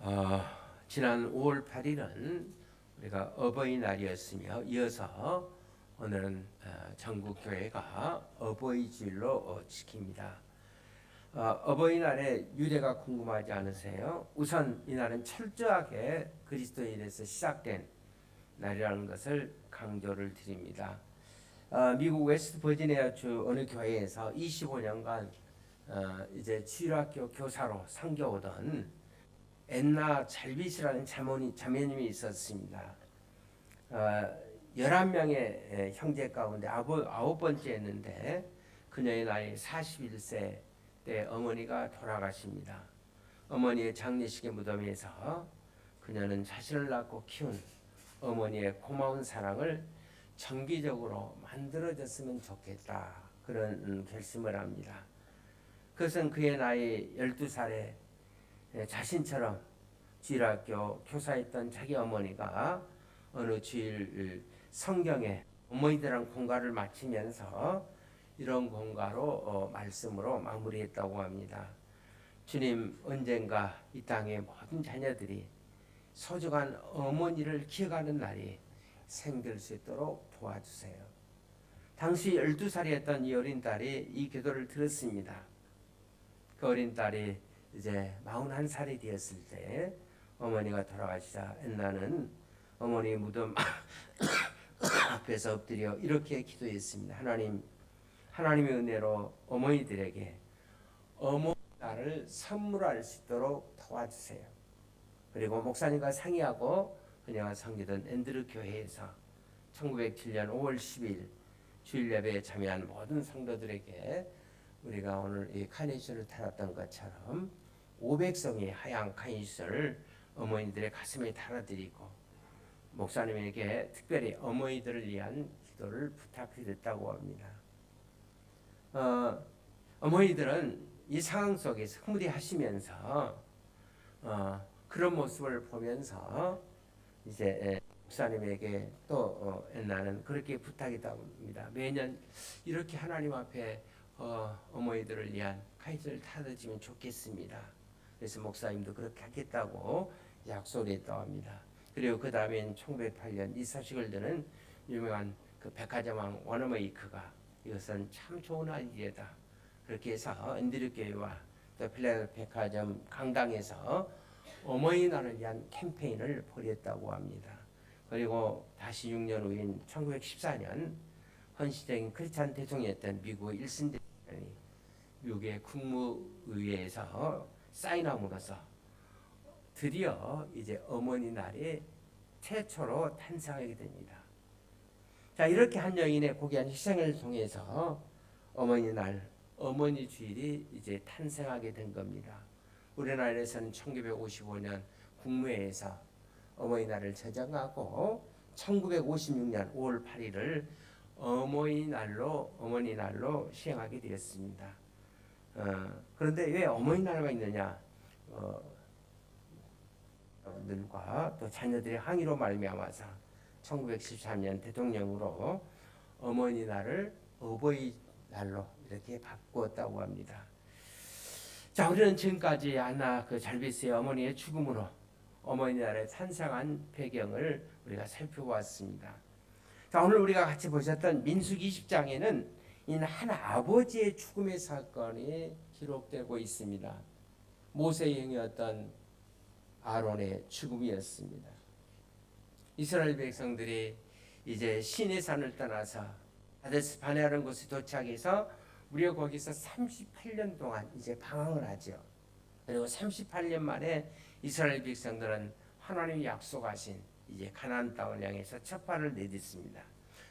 어, 지난 5월 8일은 우리가 어버이날이었으며 이어서 오늘은 전국 교회가 어버이 주일로 지킵니다. 어버이날의 유래가 궁금하지 않으세요? 우선 이날은 철저하게 그리스도인에서 시작된 날이라는 것을 강조를 드립니다. 미국 웨스트 버지니아 주 어느 교회에서 25년간 이제 주일학교 교사로 섬겨오던 앤나 잘빗이라는 자매님이 있었습니다. 11명의 형제 가운데 9번째였는데 그녀의 나이 41세 때 어머니가 돌아가십니다. 어머니의 장례식의 무덤에서 그녀는 자신을 낳고 키운 어머니의 고마운 사랑을 정기적으로 만들어졌으면 좋겠다, 그런 결심을 합니다. 그것은 그의 나이 12살에 자신처럼 주일학교 교사였던 자기 어머니가 어느 주일 성경에 어머니들랑 공가를 마치면서 이런 공가로 말씀으로 마무리했다고 합니다. 주님, 언젠가 이 땅의 모든 자녀들이 소중한 어머니를 기억하는 날이 생길 수 있도록 도와주세요. 당시 12살이었던 이 어린 딸이 이 기도를 들었습니다. 그 어린 딸이 이제 41살이 되었을 때 어머니가 돌아가시자 앤나는 어머니 무덤 앞에서 엎드려 이렇게 기도했습니다. 하나님의 은혜로 어머니들에게 어머니 날을 선물할 수 있도록 도와주세요. 그리고 목사님과 상의하고 그녀가 섬기던 앤드루 교회에서 1907년 5월 10일 주일 예배에 참여한 모든 성도들에게 우리가 오늘 이 카네이션을 달았던 것처럼 500송이 하얀 카네이션을 어머니들의 가슴에 달아드리고 목사님에게 특별히 어머니들을 위한 기도를 부탁드렸다고 합니다. 어머니들은 이 상황 속에서 흐무리하시면서 그런 모습을 보면서 이제 목사님에게 또 앤나는 그렇게 부탁했다고 합니다. 매년 이렇게 하나님 앞에 어머니들을 위한 카이스를 타드지면 좋겠습니다. 그래서 목사님도 그렇게 하겠다고 약속을 했다고 합니다. 그리고 그 다음엔 1908년 이 소식을 듣는 유명한 그 백화점왕 워너메이크가 이것은 참 좋은 아이디어다, 그렇게 해서 앤드류 교회와 또 필라델피아 백화점 강당에서 어머니날을 위한 캠페인을 벌였다고 합니다. 그리고 다시 6년 후인 1914년 헌시적인 크리스찬 대통령이었던 미국의 일슨 대통령이 미국의 국무의회에서 사인함으로써 드디어 이제 어머니 날이 최초로 탄생하게 됩니다. 자, 이렇게 한 여인의 고귀한 희생을 통해서 어머니 날, 어머니 주일이 이제 탄생하게 된 겁니다. 우리나라에서는 1955년 국무회에서 어머니날을 제정하고 1956년 5월 8일을 어머니날로 시행하게 되었습니다. 그런데 왜 어머니날만 있느냐? 들과 또 자녀들의 항의로 말미암아서 1913년 대통령으로 어머니날을 어버이날로 이렇게 바꾸었다고 합니다. 자, 우리는 지금까지 안나 그 잘빗의 어머니의 죽음으로 어머니날에 탄생한 배경을 우리가 살펴보았습니다. 자, 오늘 우리가 같이 보셨던 민수기 20장에는 이는 한 아버지의 죽음의 사건이 기록되고 있습니다. 모세의 형이었던 아론의 죽음이었습니다. 이스라엘 백성들이 이제 시내 산을 떠나서 가데스 바네아라는 곳에 도착해서 무려 거기서 38년 동안 이제 방황을 하죠. 그리고 38년 만에 이스라엘 백성들은 하나님이 약속하신 이제 가나안 땅을 향해서 첫 발을 내딛습니다.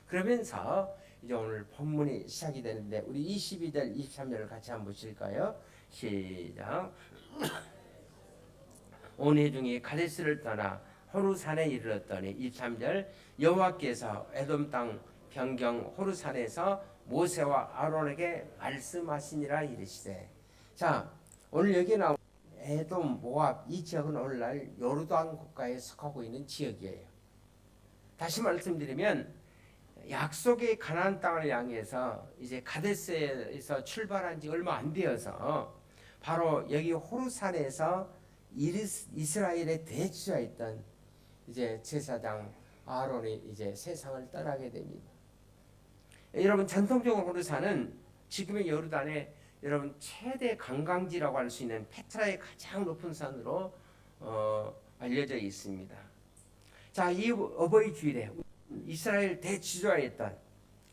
그러면서 이제 오늘 본문이 시작이 되는데 우리 22절 23절을 같이 한번 보실까요? 시작. 온 회중이 가데스를 떠나 호르산에 이르렀더니 23절 여호와께서 에돔 땅 변경 호르산에서 모세와 아론에게 말씀하시니라 이르시되. 자, 오늘 여기 나온 에돔, 모압 이 지역은 오늘날 요르단 국가에 속하고 있는 지역이에요. 다시 말씀드리면 약속의 가나안 땅을 향해서 이제 가데스에서 출발한 지 얼마 안 되어서 바로 여기 호르산에서 이스라엘의 대주자였던 이제 제사장 아론이 이제 세상을 떠나게 됩니다. 여러분 전통적으로 호르사는 지금의 요르단의 여러분 최대 관광지라고 할 수 있는 페트라의 가장 높은 산으로 알려져 있습니다. 자, 이 어버이 주일에 이스라엘 대지도자였던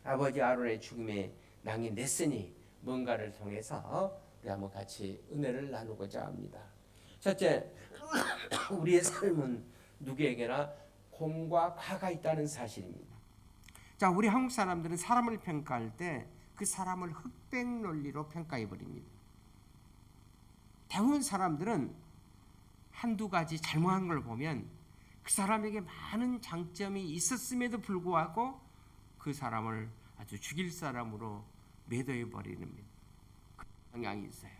아버지 아론의 죽음에 낭인 냈으니 뭔가를 통해서 우리 한번 같이 은혜를 나누고자 합니다. 첫째, 우리의 삶은 누구에게나 곰과 과가 있다는 사실입니다. 자, 우리 한국 사람들은 사람을 평가할 때 그 사람을 흑백 논리로 평가해 버립니다. 대부분 사람들은 한두 가지 잘못한 걸 보면 그 사람에게 많은 장점이 있었음에도 불구하고 그 사람을 아주 죽일 사람으로 매도해 버리는 그 경향이 있어요.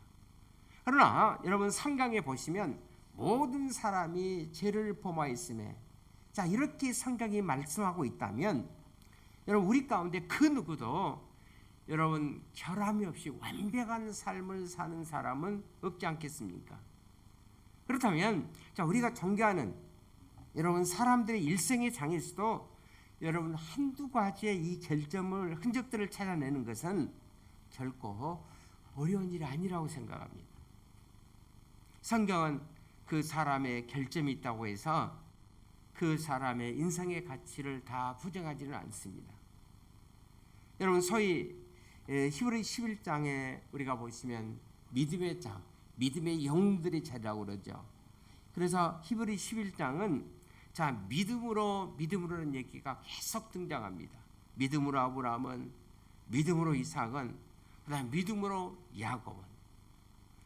그러나 여러분 성경에 보시면 모든 사람이 죄를 범하였음에, 자 이렇게 성경이 말씀하고 있다면 여러분 우리 가운데 그 누구도 여러분 결함이 없이 완벽한 삶을 사는 사람은 없지 않겠습니까? 그렇다면 자 우리가 존경하는 여러분 사람들의 일생의 장에서도 여러분 한두 가지의 이 결점을 흔적들을 찾아내는 것은 결코 어려운 일이 아니라고 생각합니다. 성경은 그 사람의 결점이 있다고 해서 그 사람의 인생의 가치를 다 부정하지는 않습니다. 여러분 소위 히브리 11장에 우리가 보시면 믿음의 장, 믿음의 영들의 자리라고 그러죠. 그래서 히브리 11장은 자 믿음으로는 얘기가 계속 등장합니다. 믿음으로 아브라함은, 믿음으로 이삭은, 그다음 믿음으로 야곱은.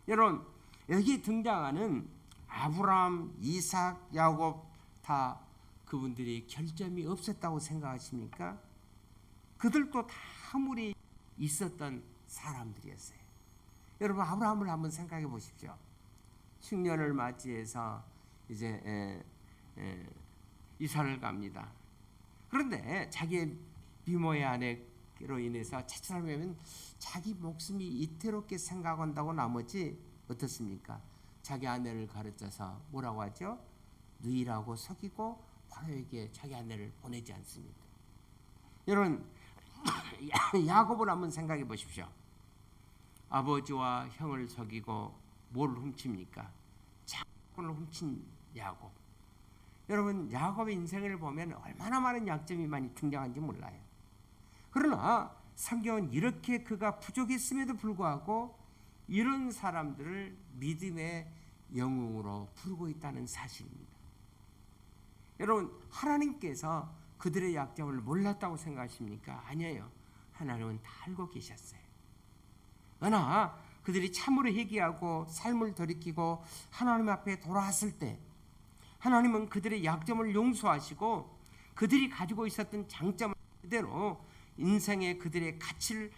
여러분 여기 등장하는 아브라함, 이삭, 야곱 다 그분들이 결점이 없었다고 생각하십니까? 그들도 다 허물이 있었던 사람들이었어요. 여러분 아브라함을 한번 생각해 보십시오. 흉년을 맞이해서 이제 이사를 갑니다. 그런데 자기의 미모의 아내로 인해서 차차하면 자기 목숨이 이태롭게 생각한다고 나머지 어떻습니까? 자기 아내를 가르쳐서 뭐라고 하죠? 누이라고 속이고 바로에게 자기 아내를 보내지 않습니다. 여러분 야곱을 한번 생각해 보십시오. 아버지와 형을 속이고 뭘 훔칩니까? 자손을 훔친 야곱. 여러분 야곱의 인생을 보면 얼마나 많은 약점이 많이 등장한지 몰라요. 그러나 성경은 이렇게 그가 부족했음에도 불구하고 이런 사람들을 믿음의 영웅으로 부르고 있다는 사실입니다. 여러분 하나님께서 그들의 약점을 몰랐다고 생각하십니까? 아니에요. 하나님은 다 알고 계셨어요. 그러나 그들이 참으로 회개하고 삶을 돌이키고 하나님 앞에 돌아왔을 때 하나님은 그들의 약점을 용서하시고 그들이 가지고 있었던 장점을 그대로 인생의 그들의 가치를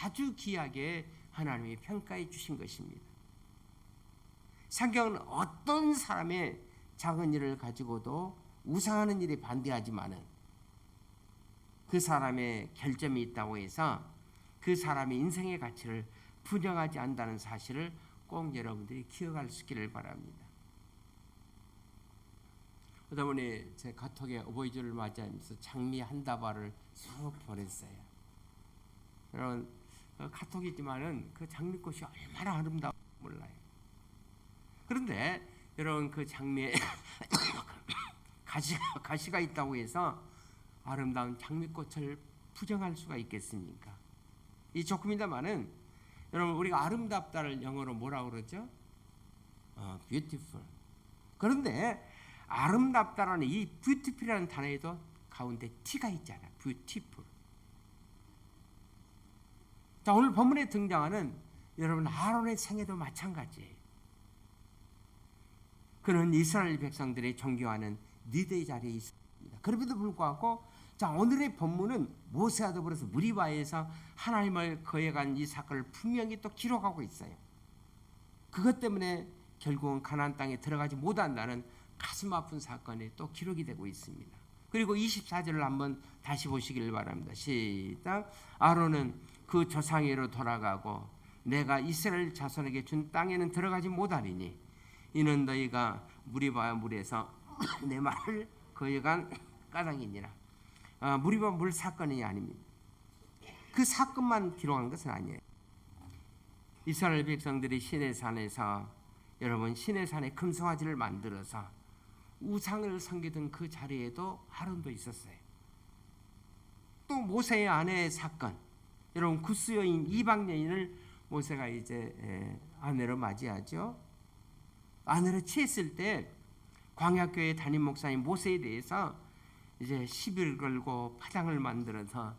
아주 귀하게 하나님이 평가해 주신 것입니다. 성경은 어떤 사람의 작은 일을 가지고도 우상하는 일에 반대하지만은 그 사람의 결점이 있다고 해서 그 사람의 인생의 가치를 부정하지 않는다는 사실을 꼭 여러분들이 기억할 수 있기를 바랍니다. 그러다 보니 제 카톡에 어버이주를 맞이하면서 장미 한 다발을 쑥 보냈어요. 여러분 카톡이지만은 그 장미꽃이 얼마나 아름다운지 몰라요. 그런데 여러분 그 장미에 가시가 있다고 해서 아름다운 장미꽃을 부정할 수가 있겠습니까? 이 조금이다마는 여러분 우리가 아름답다를 영어로 뭐라고 그러죠? beautiful. 그런데 아름답다라는 이 beautiful이라는 단어에도 가운데 T가 있잖아요. beautiful. 자 오늘 본문에 등장하는 여러분 아론의 생애도 마찬가지예요. 그는 이스라엘 백성들의 존경하는 리더의 자리에 있습니다. 그럼에도 불구하고 자 오늘의 본문은 모세와 더불어서 무리바에서 하나님을 거역한 이 사건을 분명히 또 기록하고 있어요. 그것 때문에 결국은 가나안 땅에 들어가지 못한다는 가슴 아픈 사건이 또 기록이 되고 있습니다. 그리고 24절을 한번 다시 보시길 바랍니다. 시작. 아론은 그 조상에로 돌아가고 내가 이스라엘 자손에게 준 땅에는 들어가지 못하리니 이는 너희가 무리바와 물에서 내 말을 거역한 까닭이니라. 무리바 물 사건이 아닙니다. 그 사건만 기록한 것은 아니에요. 이스라엘 백성들이 시내산에서 여러분 시내산에 금송아지를 만들어서 우상을 섬기던 그 자리에도 아론도 있었어요. 또 모세의 아내의 사건, 여러분 구스 여인 이방 여인을 모세가 이제 아내로 맞이하죠. 아내로 취했을 때 광야교회 담임 목사님 모세에 대해서 이제 시비를 걸고 파장을 만들어서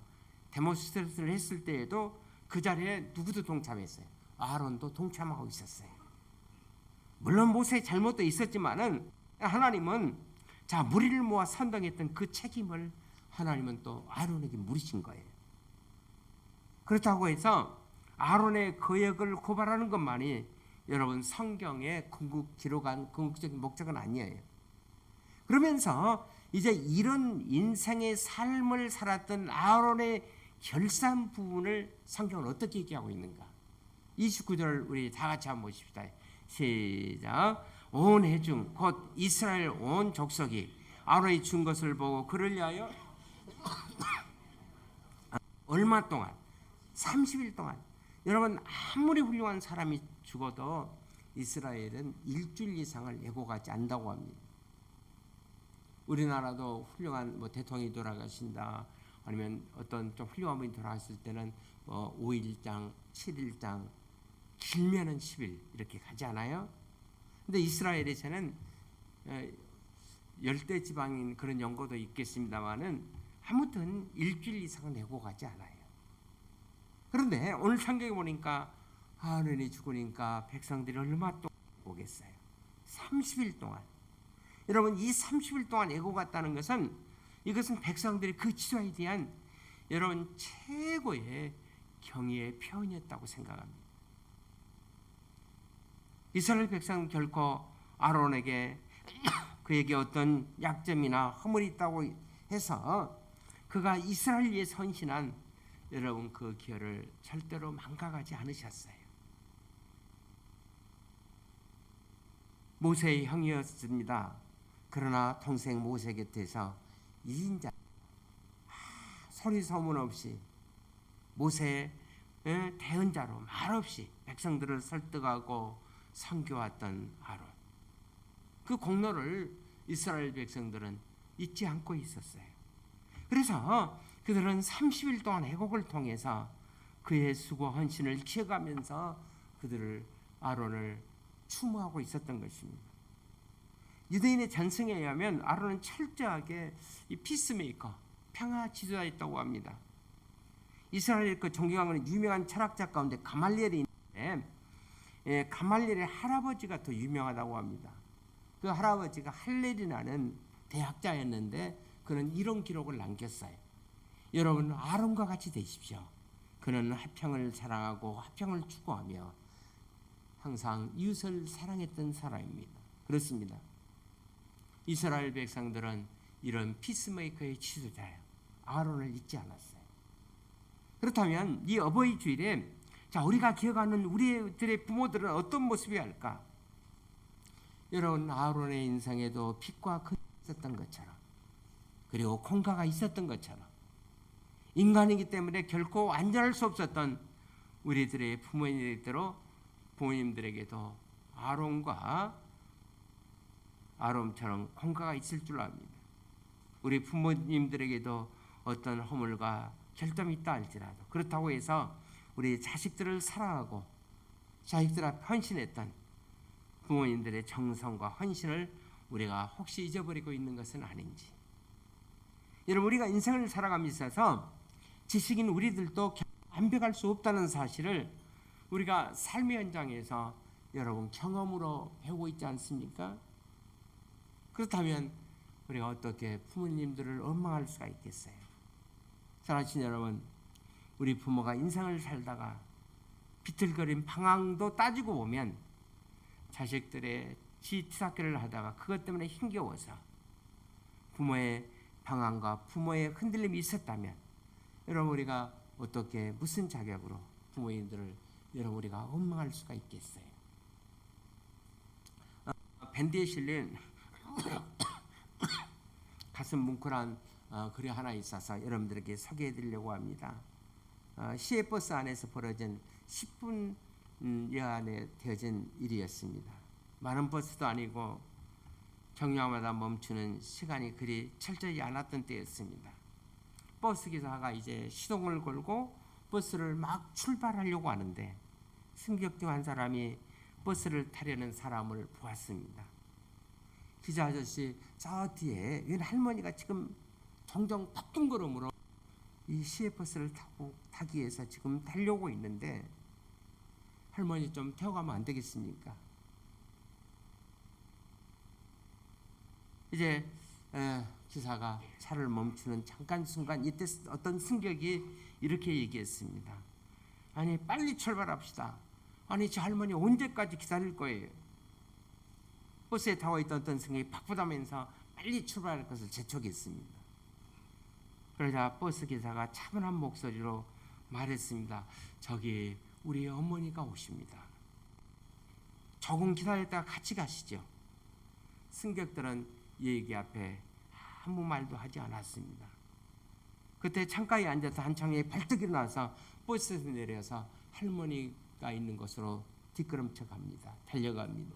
데모스트레이션을 했을 때에도 그 자리에 누구도 동참했어요. 아론도 동참하고 있었어요. 물론 모세의 잘못도 있었지만은 하나님은 자 무리를 모아 선동했던 그 책임을 하나님은 또 아론에게 물으신 거예요. 그렇다고 해서 아론의 거역을 고발하는 것만이 여러분 성경의 기록한 궁극적인 목적은 아니에요. 그러면서 이제 이런 인생의 삶을 살았던 아론의 결산 부분을 성경은 어떻게 얘기하고 있는가? 29절 우리 다 같이 한번 보십시다. 시작. 온 회중 곧 이스라엘 온 족속이 아론이 준 것을 보고 그를 위하여 얼마 동안 30일 동안 여러분 아무리 훌륭한 사람이 죽어도 이스라엘은 일주일 이상을 예고하지 않는다고 합니다. 우리나라도 훌륭한 대통령이 돌아가신다 아니면 어떤 좀 훌륭한 분이 돌아갔을 때는 5일장, 7일장, 길면은 10일 이렇게 가지 않아요? 근데 이스라엘에서는 열대 지방인 그런 연고도 있겠습니다만은 아무튼 일주일 이상은 내고 가지 않아요. 그런데 오늘 성경에 보니까 아론이 죽으니까 백성들이 얼마 동안 오겠어요? 30일 동안. 여러분 이 30일 동안 애고 갔다는 것은 이것은 백성들이 그 지도에 대한 여러분 최고의 경의의 표현이었다고 생각합니다. 이스라엘 백성은 결코 아론에게 그에게 어떤 약점이나 허물이 있다고 해서 그가 이스라엘 위해 헌신한 여러분 그 기회를 절대로 망각하지 않으셨어요. 모세의 형이었습니다. 그러나 동생 모세 곁에서 2인자 소리 소문 없이 모세의 대언자로 말없이 백성들을 설득하고 선교했던 아론. 그 공로를 이스라엘 백성들은 잊지 않고 있었어요. 그래서 그들은 30일 동안 회복을 통해서 그의 수고 헌신을 기억하면서 그들을 아론을 추모하고 있었던 것입니다. 유대인의 전승에 의하면 아론은 철저하게 이 피스메이커, 평화 지도자였다고 합니다. 이스라엘 그 존경하는 유명한 철학자 가운데 가말리엘이 있는데 가말리엘의 할아버지가 더 유명하다고 합니다. 그 할아버지가 할렐이라는 대학자였는데 그는 이런 기록을 남겼어요. 여러분 아론과 같이 되십시오. 그는 화평을 사랑하고 화평을 추구하며 항상 이웃을 사랑했던 사람입니다. 그렇습니다. 이스라엘 백성들은 이런 피스메이커의 지도자예요. 아론을 잊지 않았어요. 그렇다면 이 어버이 주일에 자 우리가 기억하는 우리들의 부모들은 어떤 모습이었을까? 여러분 아론의 인생에도 빛과 근이 있었던 것처럼 그리고 콩가가 있었던 것처럼 인간이기 때문에 결코 완전할 수 없었던 우리들의 부모님들에게도 아론처럼 콩가가 있을 줄 압니다. 우리 부모님들에게도 어떤 허물과 결점이 있다 할지라도 그렇다고 해서 우리 자식들을 사랑하고 자식들 앞에 헌신했던 부모님들의 정성과 헌신을 우리가 혹시 잊어버리고 있는 것은 아닌지. 여러분 우리가 인생을 살아가면서 있어서 지식인 우리들도 완벽할 수 없다는 사실을 우리가 삶의 현장에서 여러분 경험으로 배우고 있지 않습니까? 그렇다면 우리가 어떻게 부모님들을 원망할 수가 있겠어요? 사랑하는 여러분, 우리 부모가 인생을 살다가 비틀거린 방황도 따지고 보면 자식들의 지치학교를 하다가 그것 때문에 힘겨워서 부모의 방황과 부모의 흔들림이 있었다면 여러분 우리가 어떻게 무슨 자격으로 부모님들을 여러분 우리가 원망할 수가 있겠어요? 밴드에 실린 가슴 뭉클한 글이 하나 있어서 여러분들에게 소개해 드리려고 합니다. 시외버스 안에서 벌어진 10분 여안에 되어진 일이었습니다. 많은 버스도 아니고 정류장마다 멈추는 시간이 그리 철저히 않았던 때였습니다. 버스 기사가 이제 시동을 걸고 버스를 막 출발하려고 하는데 승객 중 한 사람이 버스를 타려는 사람을 보았습니다. 기사 아저씨, 저 뒤에 웬 할머니가 지금 종종 바쁜 걸음으로 이 시외버스를 타기 위해서 지금 달려오고 있는데 할머니 좀 태워가면 안 되겠습니까? 이제 기사가 차를 멈추는 잠깐 순간 이때 어떤 승객이 이렇게 얘기했습니다. 아니 빨리 출발합시다. 아니 저 할머니 언제까지 기다릴 거예요? 버스에 타고 있던 어떤 승객이 바쁘다면서 빨리 출발할 것을 재촉했습니다. 그러자 버스 기사가 차분한 목소리로 말했습니다. 저기 우리 어머니가 오십니다. 조금 기다렸다가 같이 가시죠. 승객들은 얘기 앞에 아무 말도 하지 않았습니다. 그때 창가에 앉아서 한창에 발떡 일어나서 버스에서 내려서 할머니가 있는 곳으로 뒷걸음쳐 갑니다. 달려갑니다.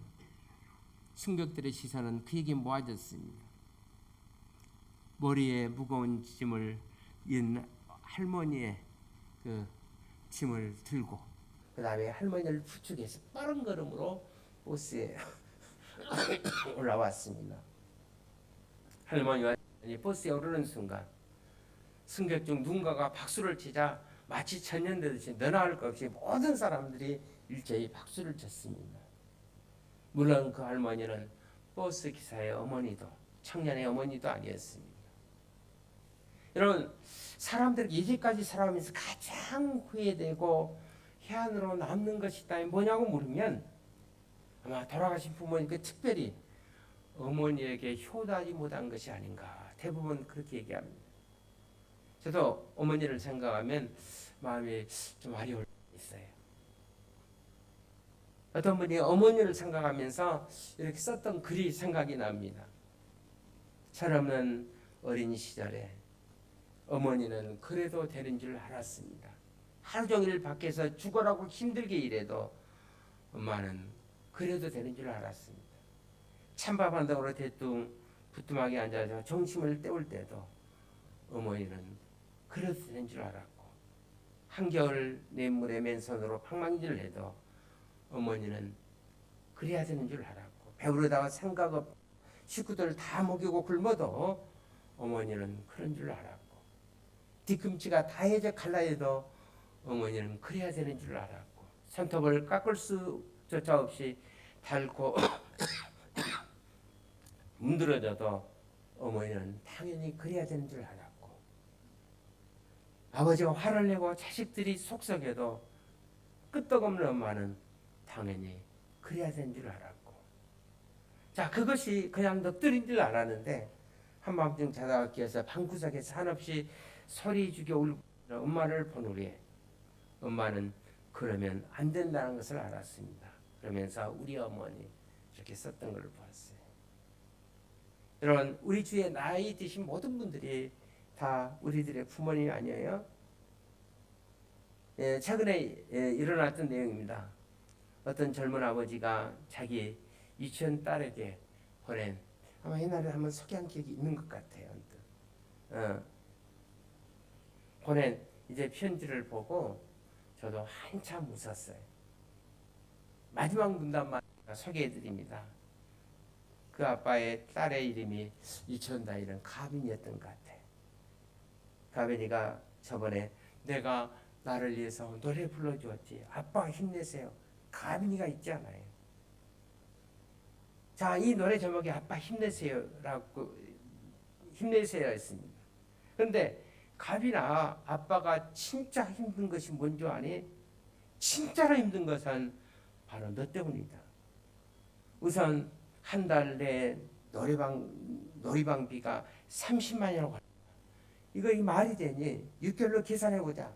승객들의 시선은 그에게 모아졌습니다. 머리에 무거운 짐을 인 할머니의 그 짐을 들고 그 다음에 할머니를 부축해서 빠른 걸음으로 버스에 올라왔습니다. 할머니가 버스에 오르는 순간 승객 중 누군가가 박수를 치자 마치 천년되듯이 너나 할 것 없이 모든 사람들이 일제히 박수를 쳤습니다. 물론 그 할머니는 버스 기사의 어머니도 청년의 어머니도 아니었습니다. 여러분, 사람들이 이제까지 살아오면서 가장 후회되고 해안으로 남는 것이 있다면 뭐냐고 물으면 아마 돌아가신 부모님께 특별히 어머니에게 효도하지 못한 것이 아닌가, 대부분 그렇게 얘기합니다. 저도 어머니를 생각하면 마음이 좀 어려울 때 있어요. 어떤 분이 어머니를 생각하면서 이렇게 썼던 글이 생각이 납니다. 철없는 어린 시절에 어머니는 그래도 되는 줄 알았습니다. 하루 종일 밖에서 죽어라고 힘들게 일해도 엄마는 그래도 되는 줄 알았습니다. 찬밥 한 덩으로 대충 부뚜막에 앉아서 점심을 때울 때도 어머니는 그래도 되는 줄 알았고, 한겨울 냇물에 맨손으로 방망이질을 해도 어머니는 그래야 되는 줄 알았고, 배부르다가 생각 없 식구들 다 먹이고 굶어도 어머니는 그런 줄 알았고, 뒤꿈치가 다 해져 갈라져도 어머니는 그래야 되는 줄 알았고, 손톱을 깎을 수조차 없이 닳고 문드러져도 어머니는 당연히 그래야 되는 줄 알았고, 아버지가 화를 내고 자식들이 속썩여도 끄떡없는 엄마는 당연히 그래야 되는 줄 알았고, 자, 그것이 그냥 넋두리인 줄 알았는데 한밤중 자다가 깨어서 방구석에서 한없이 소리 죽여 울고 엄마를 본 후에 엄마는 그러면 안 된다는 것을 알았습니다. 그러면서 우리 어머니 이렇게 썼던 걸 보았어요. 여러분, 우리 주위에 나이 드신 모든 분들이 다 우리들의 부모님이 아니에요? 최근에 일어났던 내용입니다. 어떤 젊은 아버지가 자기 유치원 딸에게 보낸, 아마 옛날에 한번 소개한 기억이 있는 것 같아요. 보낸 이제 편지를 보고 저도 한참 웃었어요. 마지막 문단만 소개해드립니다. 그 아빠의 딸의 이름이 유치원 다니는 가빈이었던 것 같아요. 가빈이가 저번에 내가 나를 위해서 노래 불러주었지, 아빠 힘내세요, 가빈이가 있잖아요. 자, 이 노래 제목이 아빠 힘내세요라고, 힘내세요였습니다. 그런데 가빈아, 아빠가 진짜 힘든 것이 뭔지 아니? 진짜로 힘든 것은 바로 너 때문이다. 우선 한 달 내 놀이방비가 30만이라고 합니다. 이거 이 말이 되니? 6개월로 계산해보자.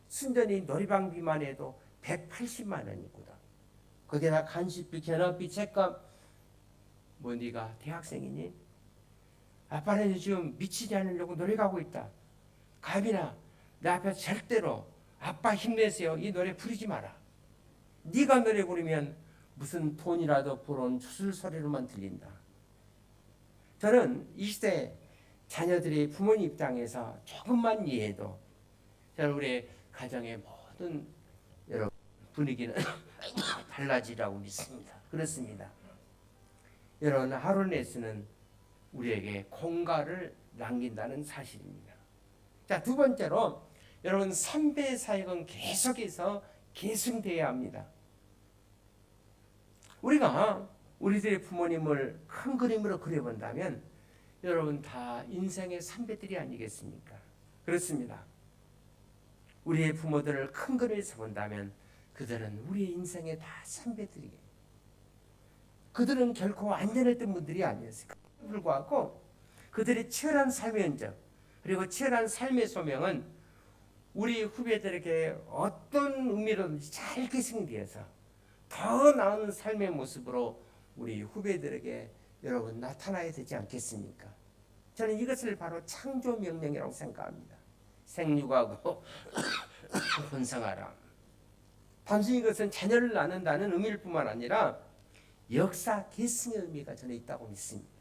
순전히 놀이방비만 해도 180만 원이거든. 거기다 간식비, 견학비, 책값 뭐 네가 대학생이니? 아빠는 요즘 미치지 않으려고 노력하고 있다. 가빈아, 내 앞에서 절대로 아빠 힘내세요 이 노래 부르지 마라. 네가 노래 부르면 무슨 돈이라도 벌어온 주술소리로만 들린다. 저는 이 시대 자녀들이 부모님 입장에서 조금만 이해해도 저는 우리 가정의 모든 여러분 분위기는 달라지라고 믿습니다. 그렇습니다. 여러분 하루네스는 우리에게 공과를 남긴다는 사실입니다. 자, 두 번째로 여러분 선배 사역은 계속해서 계승되어야 합니다. 우리가 우리들의 부모님을 큰 그림으로 그려본다면 여러분 다 인생의 선배들이 아니겠습니까? 그렇습니다. 우리의 부모들을 큰 그림에서 본다면 그들은 우리의 인생의 다 선배들이에요. 그들은 결코 완전했던 분들이 아니었어요. 불구하고 그들의 치열한 삶의 흔적 그리고 치열한 삶의 소명은 우리 후배들에게 어떤 의미로든지 잘 계승되어서 더 나은 삶의 모습으로 우리 후배들에게 여러분 나타나야 되지 않겠습니까? 저는 이것을 바로 창조 명령이라고 생각합니다. 생육하고 번성하라. 단순히 이것은 자녀를 낳는다는 의미일 뿐만 아니라 역사 계승의 의미가 저는 있다고 믿습니다.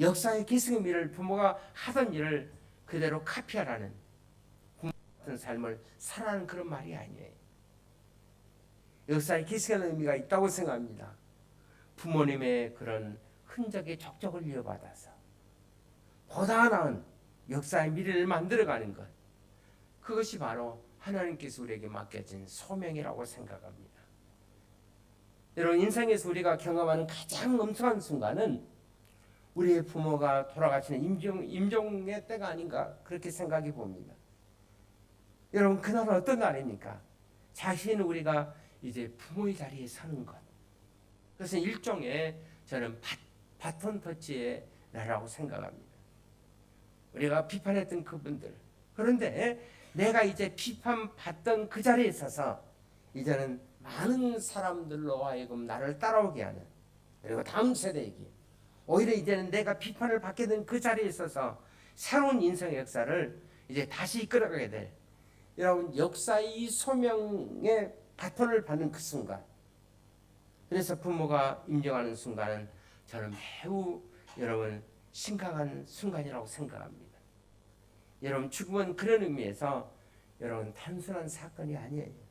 역사의 계승의 의미를 부모가 하던 일을 그대로 카피하라는 부모 같은 삶을 살아가는 그런 말이 아니에요. 역사의 계승의 의미가 있다고 생각합니다. 부모님의 그런 흔적의 족적을 이어받아서 보다 나은 역사의 미래를 만들어가는 것, 그것이 바로 하나님께서 우리에게 맡겨진 소명이라고 생각합니다. 여러분 인생에서 우리가 경험하는 가장 엄청난 순간은 우리의 부모가 돌아가시는 임종의 때가 아닌가 그렇게 생각해 봅니다. 여러분 그날은 어떤 날입니까? 자신은 우리가 이제 부모의 자리에 서는 것. 그것은 일종의 저는 바톤 터치의 날이라고 생각합니다. 우리가 비판했던 그분들. 그런데 내가 이제 비판받던 그 자리에 있어서 이제는 많은 사람들로 하여금 나를 따라오게 하는 그리고 다음 세대에게 오히려 이제는 내가 비판을 받게 된 그 자리에 있어서 새로운 인생의 역사를 이제 다시 이끌어가게 될 여러분 역사의 소명의 바톤을 받는 그 순간 그래서 부모가 임종하는 순간은 저는 매우 여러분 심각한 순간이라고 생각합니다. 여러분 죽음은 그런 의미에서 여러분 단순한 사건이 아니에요.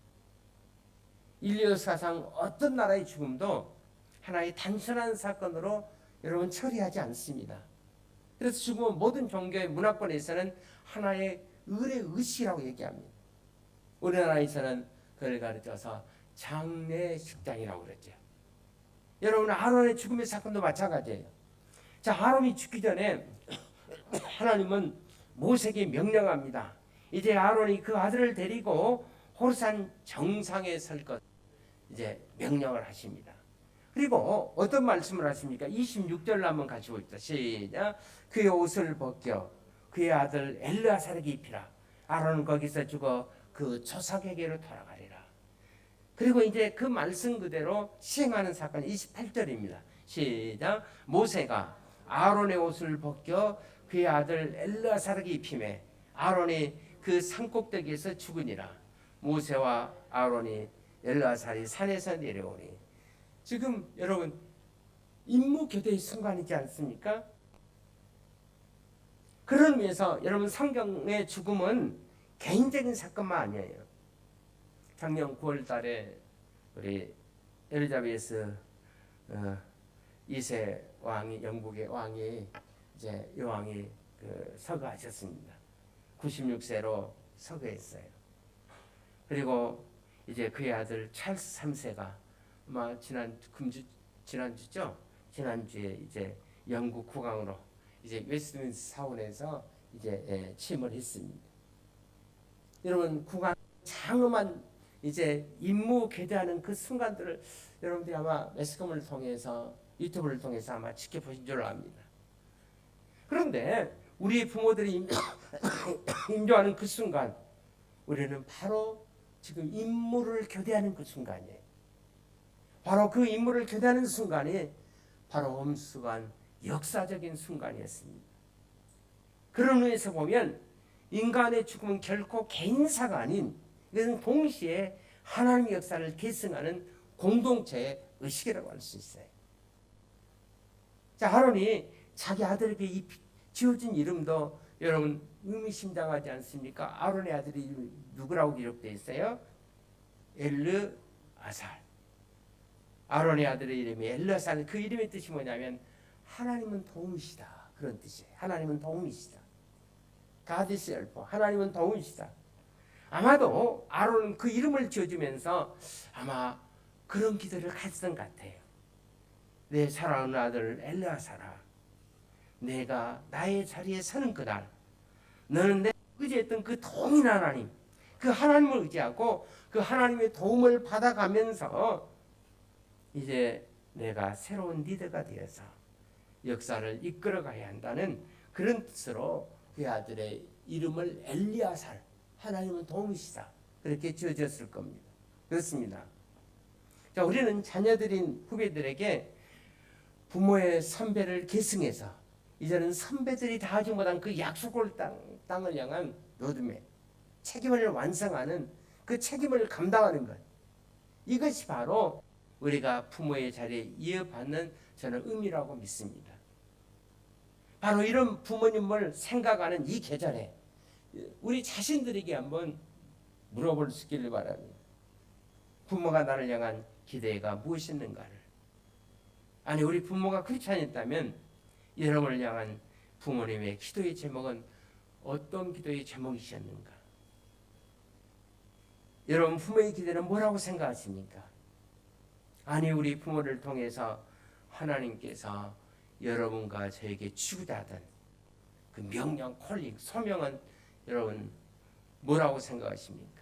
인류 사상 어떤 나라의 죽음도 하나의 단순한 사건으로 여러분 처리하지 않습니다. 그래서 죽음은 모든 종교의 문화권에서는 하나의 을의 의식이라고 얘기합니다. 우리나라에서는 그걸 가르쳐서 장례식장이라고 그랬죠. 여러분 아론의 죽음의 사건도 마찬가지예요. 자, 아론이 죽기 전에 하나님은 모세에게 명령합니다. 이제 아론이 그 아들을 데리고 호르산 정상에 설 것 이제 명령을 하십니다. 그리고 어떤 말씀을 하십니까? 26절로 한번 같이 봅시다. 시작. 그의 옷을 벗겨 그의 아들 엘르아살에게 입히라. 아론은 거기서 죽어 그 조상에게로 돌아가리라. 그리고 이제 그 말씀 그대로 시행하는 사건 28절입니다. 시작. 모세가 아론의 옷을 벗겨 그의 아들 엘르아살에게 입히매 아론이 그 산꼭대기에서 죽으니라. 모세와 아론이 엘르아살이 산에서 내려오니 지금 여러분 임무교대의 순간이지 않습니까? 그런 의미에서 여러분 성경의 죽음은 개인적인 사건만 아니에요. 작년 9월 달에 우리 엘리자베스 2세 왕이 영국의 왕이 이제 여왕이 서거하셨습니다. 96세로 서거했어요. 그리고 이제 그의 아들 찰스 3세가 아마 지난주죠? 지난주에 이제 영국 국왕으로 이제 웨스트민스터 사원에서 이제 취임을 했습니다. 여러분 국왕 장엄한 이제 임무 계대하는 그 순간들을 여러분들이 아마 매스컴을 통해서 유튜브를 통해서 아마 지켜보신 줄 압니다. 그런데 우리 부모들이 임종하는 그 순간 우리는 바로 지금 임무를 교대하는 그 순간이에요. 바로 그 임무를 교대하는 순간이 바로 엄숙한 역사적인 순간이었습니다. 그런 의미에서 보면 인간의 죽음은 결코 개인사가 아닌, 이것은 동시에 하나님의 역사를 계승하는 공동체의 의식이라고 할 수 있어요. 자, 아론이 자기 아들에게 지어준 이름도 여러분 의미심장하지 않습니까? 아론의 아들이 이름이 누구라고 기록되어 있어요? 엘르아살. 아론의 아들의 이름이 엘르아살. 그 이름의 뜻이 뭐냐면 하나님은 도우시다, 그런 뜻이에요. 하나님은 도우시다. God is helper. 하나님은 도우시다. 아마도 아론은 그 이름을 지어주면서 아마 그런 기도를 했던 것 같아요. 내 사랑하는 아들 엘르아살아, 내가 나의 자리에 서는 그날 너는 내 의지했던 그 도우민 하나님, 그 하나님을 의지하고 그 하나님의 도움을 받아가면서 이제 내가 새로운 리더가 되어서 역사를 이끌어가야 한다는 그런 뜻으로 그 아들의 이름을 엘리아살, 하나님은 도우시다, 그렇게 지어졌을 겁니다. 그렇습니다. 자, 우리는 자녀들인 후배들에게 부모의 선배를 계승해서 이제는 선배들이 다 하지 못한 그 약속을 땅을 향한 로드맵, 책임을 완성하는 그 책임을 감당하는 것, 이것이 바로 우리가 부모의 자리에 이어받는 저는 의미라고 믿습니다. 바로 이런 부모님을 생각하는 이 계절에 우리 자신들에게 한번 물어볼 수 있기를 바랍니다. 부모가 나를 향한 기대가 무엇이었는가를. 아니, 우리 부모가 그렇지 않았다면 여러분을 향한 부모님의 기도의 제목은 어떤 기도의 제목이셨는가? 여러분 부모의 기대는 뭐라고 생각하십니까? 아니, 우리 부모를 통해서 하나님께서 여러분과 저에게 주고자던 그 명령, 콜링, 소명은 여러분 뭐라고 생각하십니까?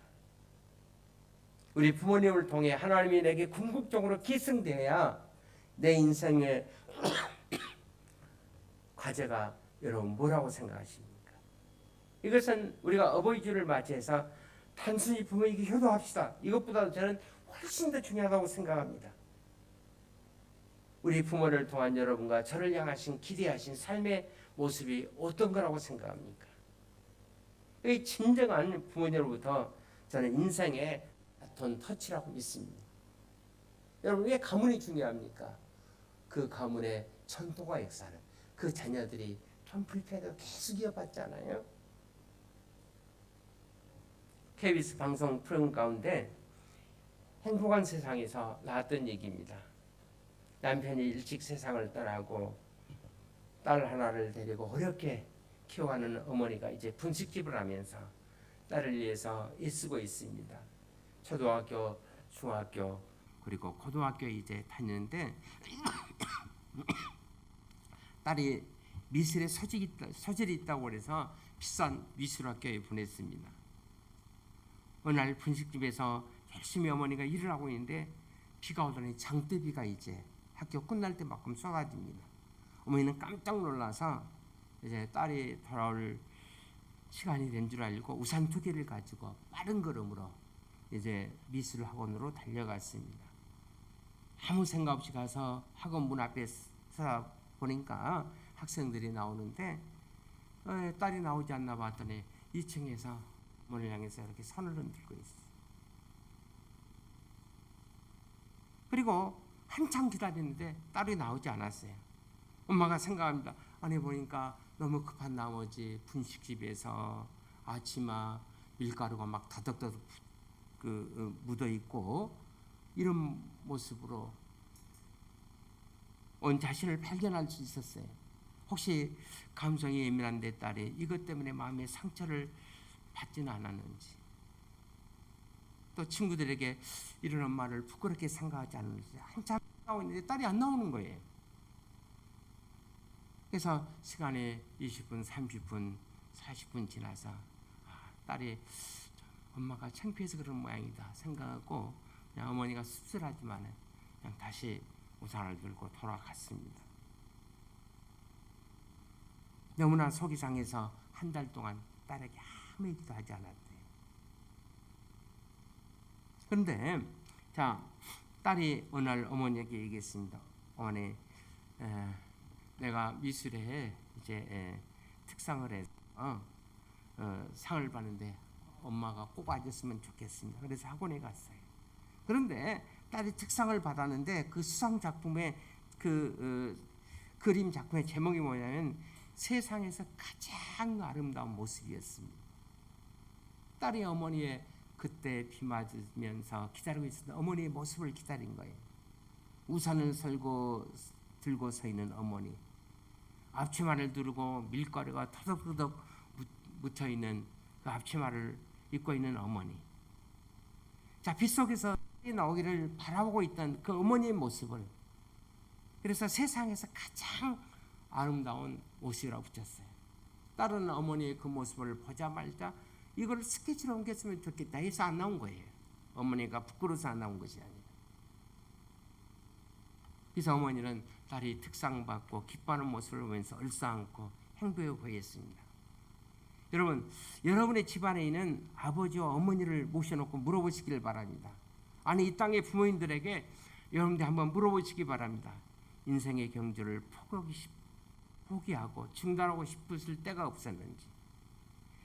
우리 부모님을 통해 하나님이 내게 궁극적으로 기승되어야 내 인생의 과제가 여러분 뭐라고 생각하십니까? 이것은 우리가 어버이 주를 맞이해서 단순히 부모에게 효도합시다, 이것보다 저는 훨씬 더 중요하다고 생각합니다. 우리 부모를 통한 여러분과 저를 향하신 기대하신 삶의 모습이 어떤 거라고 생각합니까? 이 진정한 부모님으로부터 저는 인생의 바톤 터치라고 믿습니다. 여러분, 왜 가문이 중요합니까? 그 가문의 전통과 역사를 그 자녀들이 좀 불편해도 계속 이어받잖아요. KBS 방송 프로그램 가운데 행복한 세상에서 나왔던 얘기입니다. 남편이 일찍 세상을 떠나고 딸 하나를 데리고 어렵게 키워가는 어머니가 이제 분식집을 하면서 딸을 위해서 애쓰고 있습니다. 초등학교, 중학교, 그리고 고등학교에 이제 다니는데 딸이 미술에 소질이 있다고 해서 비싼 미술학교에 보냈습니다. 어느 날 분식집에서 열심히 어머니가 일을 하고 있는데 비가 오더니 장대비가 이제 학교 끝날 때만큼 쏟아집니다. 어머니는 깜짝 놀라서 이제 딸이 돌아올 시간이 된 줄 알고 우산 2개를 가지고 빠른 걸음으로 이제 미술 학원으로 달려갔습니다. 아무 생각 없이 가서 학원 문 앞에 서 보니까 학생들이 나오는데 딸이 나오지 않나 봤더니 2층에서 문을 향해서 이렇게 손을 흔들고 있어요. 그리고 한참 기다리는데 딸이 나오지 않았어요. 엄마가 생각합니다. 아니, 보니까 너무 급한 나머지 분식집에서 아침마 밀가루가 막 다덕다덕 묻어 있고 이런 모습으로 온 자신을 발견할 수 있었어요. 혹시 감성이 예민한 내 딸이 이것 때문에 마음의 상처를 받지는 않았는지, 또 친구들에게 이런 엄마를 부끄럽게 생각하지 않는지 한참 나오고 있는데 딸이 안 나오는 거예요. 그래서 시간이 20분, 30분, 40분 지나서 딸이 엄마가 창피해서 그런 모양이다 생각하고 그냥 어머니가 씁쓸하지만 그냥 다시 우산을 들고 돌아갔습니다. 너무나 속이 상해서 한 달 동안 딸에게 아무 얘기도 하지 않았대요. 그런데 자, 딸이 어느 날 어머니에게 얘기했습니다. 어머니, 내가 미술에 이제 특상을 해서 상을 받는데 엄마가 꼭 와줬으면 좋겠습니다. 그래서 학원에 갔어요. 그런데 딸이 특상을 받았는데 그 수상 작품의 그림 작품의 제목이 뭐냐면 세상에서 가장 아름다운 모습이었습니다. 딸이 어머니의 그때 비 맞으면서 기다리고 있었던 어머니의 모습을 기다린 거예요. 우산을 들고 서 있는 어머니, 앞치마를 두르고 밀가루가 터덕터덕 묻혀 있는 그 앞치마를 입고 있는 어머니. 자, 빗속에서 나오기를 바라보고 있던 그 어머니의 모습을, 그래서 세상에서 가장 아름다운 옷이라고 붙였어요. 딸은 어머니의 그 모습을 보자마자 이걸 스케치로 옮겼으면 좋겠다 해서 안 나온 거예요. 어머니가 부끄러워서 안 나온 것이 아니라. 그래서 어머니는 딸이 특상 받고 기뻐하는 모습을 보면서 얼싸안고 행복해 보였습니다. 여러분, 여러분의 집안에 있는 아버지와 어머니를 모셔놓고 물어보시길 바랍니다. 아니, 이 땅의 부모님들에게 여러분들 한번 물어보시기 바랍니다. 인생의 경주를 포기하고 중단하고 싶으실 때가 없었는지.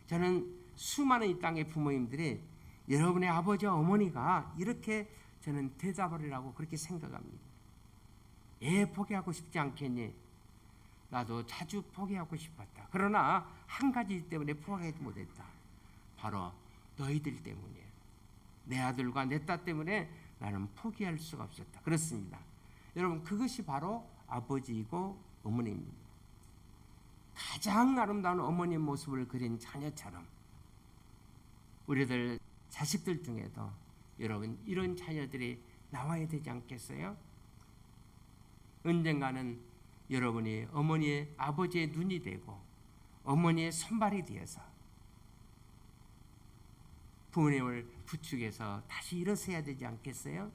저는 수많은 이 땅의 부모님들이 여러분의 아버지와 어머니가 이렇게 저는 대답하리라고 그렇게 생각합니다. 포기하고 싶지 않겠니? 나도 자주 포기하고 싶었다. 그러나 한 가지 때문에 포기하지 못했다. 바로 너희들 때문이에요. 내 아들과 내 딸 때문에 나는 포기할 수가 없었다. 그렇습니다. 여러분, 그것이 바로 아버지이고 어머니입니다. 가장 아름다운 어머니의 모습을 그린 자녀처럼 우리들 자식들 중에도 여러분 이런 자녀들이 나와야 되지 않겠어요? 언젠가는 여러분이 어머니의 아버지의 눈이 되고 어머니의 손발이 되어서 부모님을 부축해서 다시 일어서야 되지 않겠어요?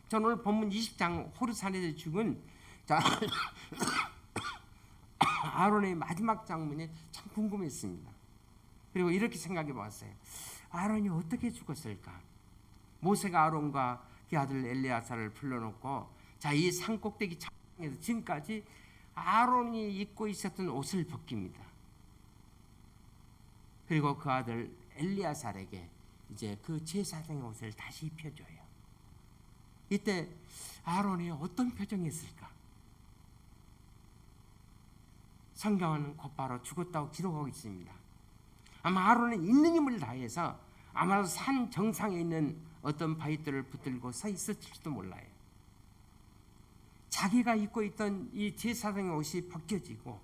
저는 오늘 본문 20장 호르산에서 죽은 아론의 마지막 장면이 참 궁금했습니다. 그리고 이렇게 생각해 봤어요. 아론이 어떻게 죽었을까? 모세가 아론과 그 아들 엘리야사를 불러놓고 이 산꼭대기 창에서 지금까지 아론이 입고 있었던 옷을 벗깁니다. 그리고 그 아들 엘리야살에게 이제 그 제사장의 옷을 다시 입혀줘요. 이때 아론이 어떤 표정이었을까? 성경은 곧바로 죽었다고 기록하고 있습니다. 아마 아론은 있는 힘을 다해서 아마도 산 정상에 있는 어떤 바위돌을 붙들고 서 있었을지도 몰라요. 자기가 입고 있던 이 제사장의 옷이 벗겨지고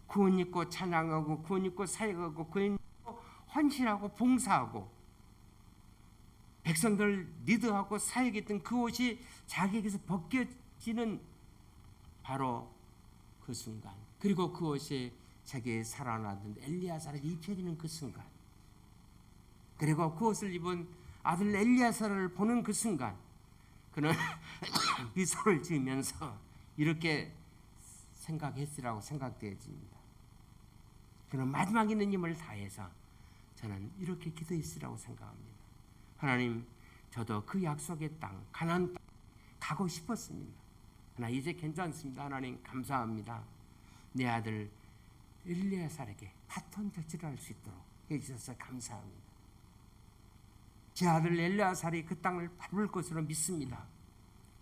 구원 입고 찬양하고 구원 입고 사역하고 구원 입고 헌신하고 봉사하고 백성들 리드하고 사역했던 그 옷이 자기에게서 벗겨지는 바로 그 순간, 그리고 그 옷이 자기의 살아나던 엘리야사에게 입혀지는 그 순간, 그리고 그 옷을 입은 아들 엘리야사를 보는 그 순간 그는 미소를 지으면서 이렇게 생각했으라고 생각되어집니다. 그는 마지막 있는 힘을 다해서 저는 이렇게 기도했으라고 생각합니다. 하나님, 저도 그 약속의 땅, 가나안 땅 가고 싶었습니다. 그러나 이제 괜찮습니다. 하나님 감사합니다. 내 아들 엘리야살에게 바톤 터치를 할 수 있도록 해주셔서 감사합니다. 제 아들 엘리야살이 그 땅을 밟을 것으로 믿습니다.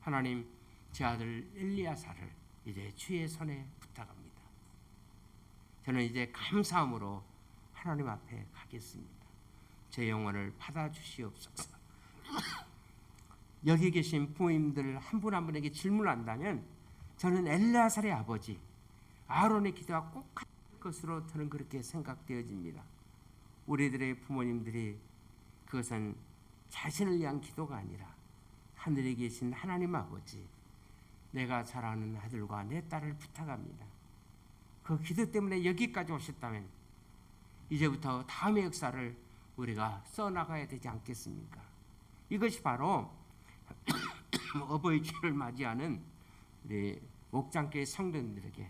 하나님, 제 아들 엘리야살을 이제 주의 손에 부탁합니다. 저는 이제 감사함으로 하나님 앞에 가겠습니다. 제 영혼을 받아주시옵소서. 여기 계신 부모님들 한 분 한 분에게 질문한다면 저는 엘리야살의 아버지 아론의 기도가 꼭 같을 것으로 저는 그렇게 생각되어집니다. 우리들의 부모님들이 그것은 자신을 위한 기도가 아니라 하늘에 계신 하나님 아버지, 내가 사랑하는 아들과 내 딸을 부탁합니다. 그 기도 때문에 여기까지 오셨다면 이제부터 다음의 역사를 우리가 써나가야 되지 않겠습니까? 이것이 바로 어버이 주를 맞이하는 우리 옥장교회 성도님들에게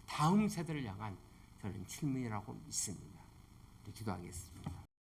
다음 세대를 향한 저는 질문이라고 믿습니다. 기도하겠습니다.